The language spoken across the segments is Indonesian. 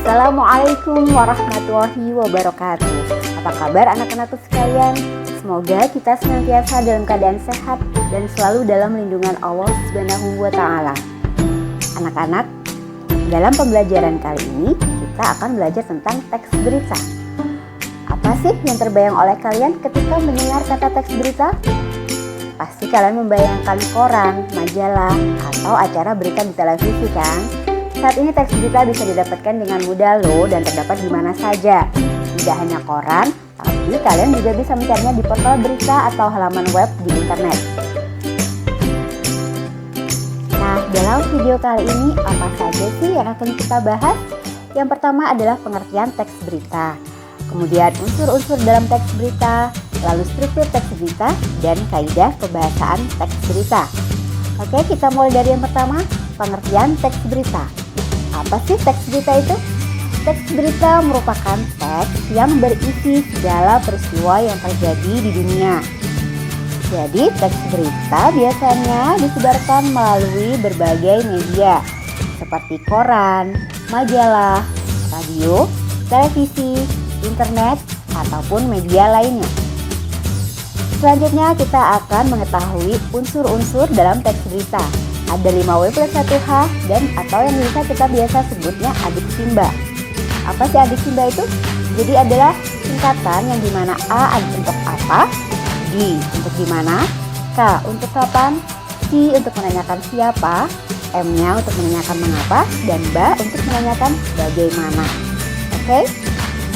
Assalamualaikum warahmatullahi wabarakatuh. Apa kabar anak-anakku sekalian? Semoga kita senantiasa dalam keadaan sehat dan selalu dalam lindungan Allah Subhanahu wa Ta'ala. Anak-anak, dalam pembelajaran kali ini kita akan belajar tentang teks berita. Apa sih yang terbayang oleh kalian ketika mendengar kata teks berita? Pasti kalian membayangkan koran, majalah, atau acara berita di televisi kan? Saat ini teks berita bisa didapatkan dengan mudah loh dan terdapat di mana saja. Tidak hanya koran, tapi kalian juga bisa mencarinya di portal berita atau halaman web di internet. Nah, dalam video kali ini apa saja sih yang akan kita bahas? Yang pertama adalah pengertian teks berita, kemudian unsur-unsur dalam teks berita, lalu struktur teks berita, dan kaidah kebahasaan teks berita. Oke, kita mulai dari yang pertama, pengertian teks berita. Apa sih teks berita itu? Teks berita merupakan teks yang berisi segala peristiwa yang terjadi di dunia. Jadi teks berita biasanya disebarkan melalui berbagai media seperti koran, majalah, radio, televisi, internet, ataupun media lainnya. Selanjutnya kita akan mengetahui unsur-unsur dalam teks berita. Ada 5W plus 1H dan atau yang kita biasa sebutnya adiksimba. Apa sih adiksimba itu? Jadi adalah singkatan yang dimana A untuk apa, D untuk dimana, K untuk kapan, C untuk menanyakan siapa, M-nya untuk menanyakan mengapa, dan B untuk menanyakan bagaimana. Oke?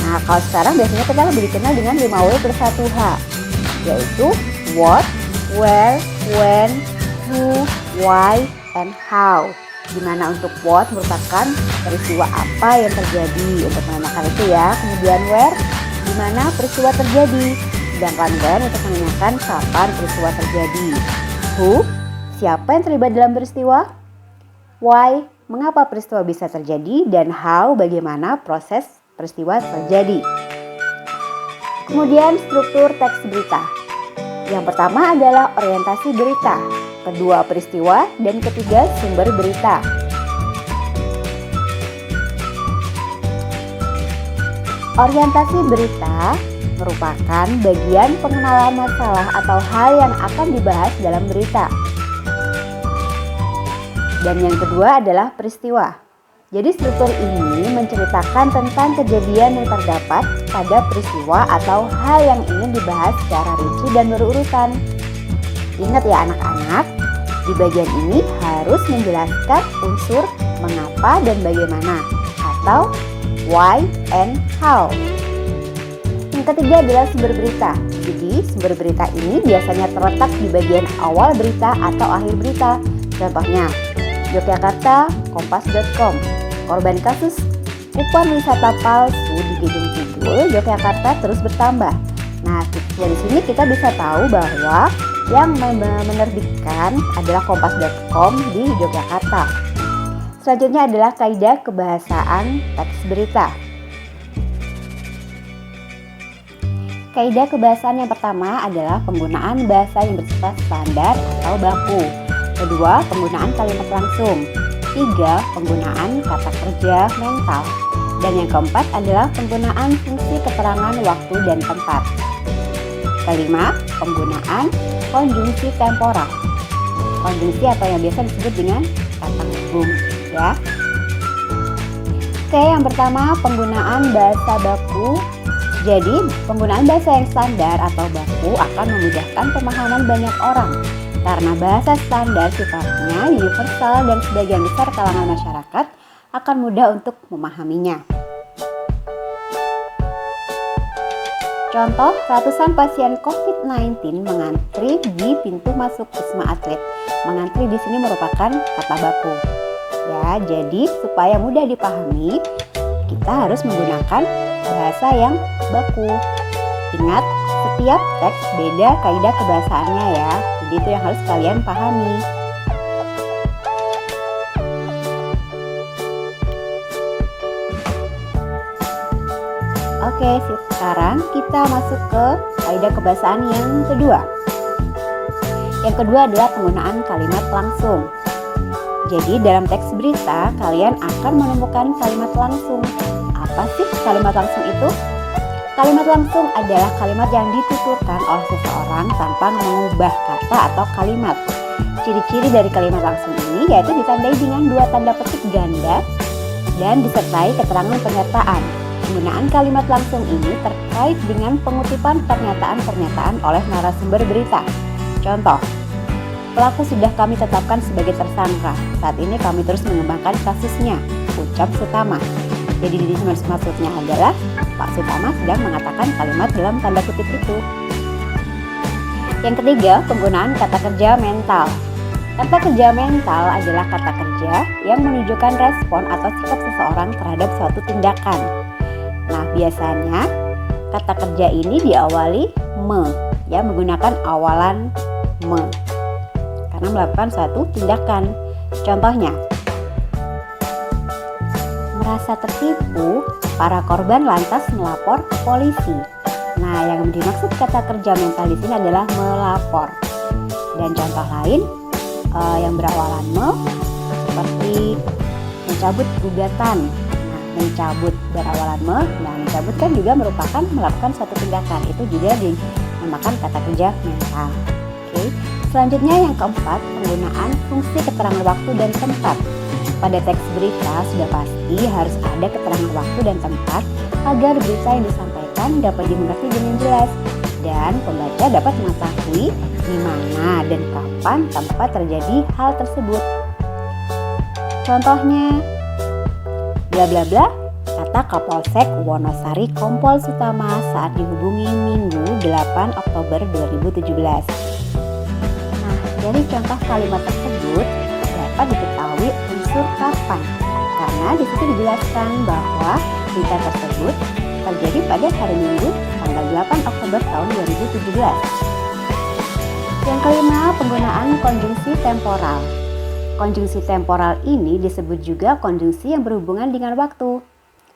Nah, kalau sekarang biasanya kita lebih dikenal dengan 5W plus 1H, yaitu what, where, when, who, why, and how. Dimana untuk what merupakan peristiwa apa yang terjadi untuk menanyakan itu ya. Kemudian where, dimana peristiwa terjadi. Sedangkan when untuk menanyakan kapan peristiwa terjadi. Who, siapa yang terlibat dalam peristiwa. Why, mengapa peristiwa bisa terjadi. Dan how, bagaimana proses peristiwa terjadi. Kemudian struktur teks berita. Yang pertama adalah orientasi berita, kedua peristiwa, dan ketiga sumber berita. Orientasi berita merupakan bagian pengenalan masalah atau hal yang akan dibahas dalam berita. Dan yang kedua adalah peristiwa. Jadi struktur ini menceritakan tentang kejadian yang terdapat pada peristiwa atau hal yang ingin dibahas secara rinci dan berurutan. Ingat ya anak-anak, di bagian ini harus menjelaskan unsur mengapa dan bagaimana atau why and how. Yang ketiga adalah sumber berita. Jadi sumber berita ini biasanya terletak di bagian awal berita atau akhir berita. Contohnya, Yogyakarta, kompas.com. Korban kasus kupon wisata palsu di Gedung Kidul, Yogyakarta terus bertambah. Nah, dari sini kita bisa tahu bahwa yang menerbitkan adalah kompas.com di Yogyakarta. Selanjutnya adalah kaidah kebahasaan teks berita. Kaidah kebahasaan yang pertama adalah penggunaan bahasa yang bersifat standar atau baku. Kedua, penggunaan kalimat langsung. Tiga, penggunaan kata kerja mental. Dan yang keempat adalah penggunaan fungsi keterangan waktu dan tempat. Kelima, penggunaan konjungsi temporal. Konjungsi atau yang biasa disebut dengan kata hubung ya. Oke, yang pertama penggunaan bahasa baku. Jadi, penggunaan bahasa yang standar atau baku akan memudahkan pemahaman banyak orang. Karena bahasa standar sifatnya universal dan sebagian besar kalangan masyarakat akan mudah untuk memahaminya. Contoh, ratusan pasien COVID-19 mengantri di pintu masuk Wisma Atlet. Mengantri di sini merupakan kata baku. Ya, jadi supaya mudah dipahami, kita harus menggunakan bahasa yang baku. Ingat, setiap teks beda kaidah kebahasaannya ya. Jadi itu yang harus kalian pahami. Oke, sekarang kita masuk ke kaidah kebahasaan yang kedua. Yang kedua adalah penggunaan kalimat langsung. Jadi dalam teks berita kalian akan menemukan kalimat langsung. Apa sih kalimat langsung itu? Kalimat langsung adalah kalimat yang dituturkan oleh seseorang tanpa mengubah kata atau kalimat. Ciri-ciri dari kalimat langsung ini yaitu ditandai dengan 2 tanda petik ganda dan disertai keterangan pernyataan. Penggunaan kalimat langsung ini terkait dengan pengutipan pernyataan-pernyataan oleh narasumber berita. Contoh, pelaku sudah kami tetapkan sebagai tersangka. Saat ini kami terus mengembangkan kasusnya, ucap Sutama. Jadi di sini maksudnya adalah Pak Sutama sedang mengatakan kalimat dalam tanda kutip itu. Yang ketiga, penggunaan kata kerja mental. Kata kerja mental adalah kata kerja yang menunjukkan respon atau sikap seseorang terhadap suatu tindakan. Nah, biasanya kata kerja ini diawali me, ya, menggunakan awalan me karena melakukan suatu tindakan. Contohnya, merasa tertipu, para korban lantas melapor ke polisi. Nah, yang dimaksud kata kerja mental di sini adalah melapor. Dan contoh lain yang berawalan me seperti mencabut gugatan. Nah, mencabut berawalan me, nah mencabut kan juga merupakan melakukan suatu tindakan. Itu juga dinamakan kata kerja mental. Oke. Selanjutnya yang keempat, penggunaan fungsi keterangan waktu dan tempat. Pada teks berita sudah pasti harus ada keterangan waktu dan tempat agar berita yang disampaikan dapat dimengerti dengan jelas dan pembaca dapat mengetahui di mana dan kapan tempat terjadi hal tersebut. Contohnya, bla bla bla, kata Kapolsek Wonosari Kompol Sutama saat dihubungi Minggu 8 Oktober 2017. Nah, dari contoh kalimat tersebut dapat diketahui unsur kapan, karena di situ dijelaskan bahwa berita tersebut terjadi pada hari Minggu tanggal 8 Oktober tahun 2017. Yang kelima, penggunaan konjungsi temporal. Konjungsi temporal ini disebut juga konjungsi yang berhubungan dengan waktu.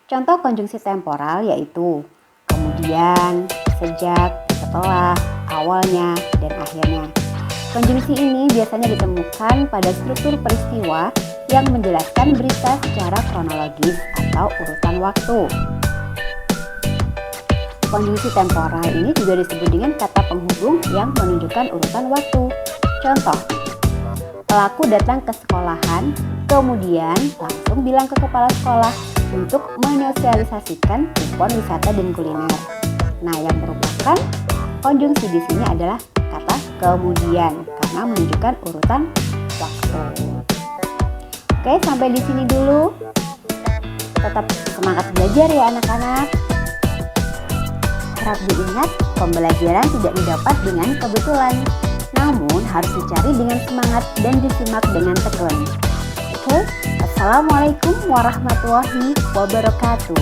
Contoh konjungsi temporal yaitu kemudian, sejak, setelah, awalnya, dan akhirnya. Konjungsi ini biasanya ditemukan pada struktur peristiwa yang menjelaskan berita secara kronologis atau urutan waktu. Konjungsi temporal ini juga disebut dengan kata penghubung yang menunjukkan urutan waktu. Contoh, pelaku datang ke sekolahan, kemudian langsung bilang ke kepala sekolah untuk menyosialisasikan kupon wisata dan kuliner. Nah, yang merupakan konjungsi di sini adalah kata kemudian karena menunjukkan urutan waktu. Oke, sampai di sini dulu. Tetap semangat belajar ya anak-anak. Harap diingat, pembelajaran tidak didapat dengan kebetulan, namun harus dicari dengan semangat dan disimak dengan tekun. Oke, Assalamualaikum warahmatullahi wabarakatuh.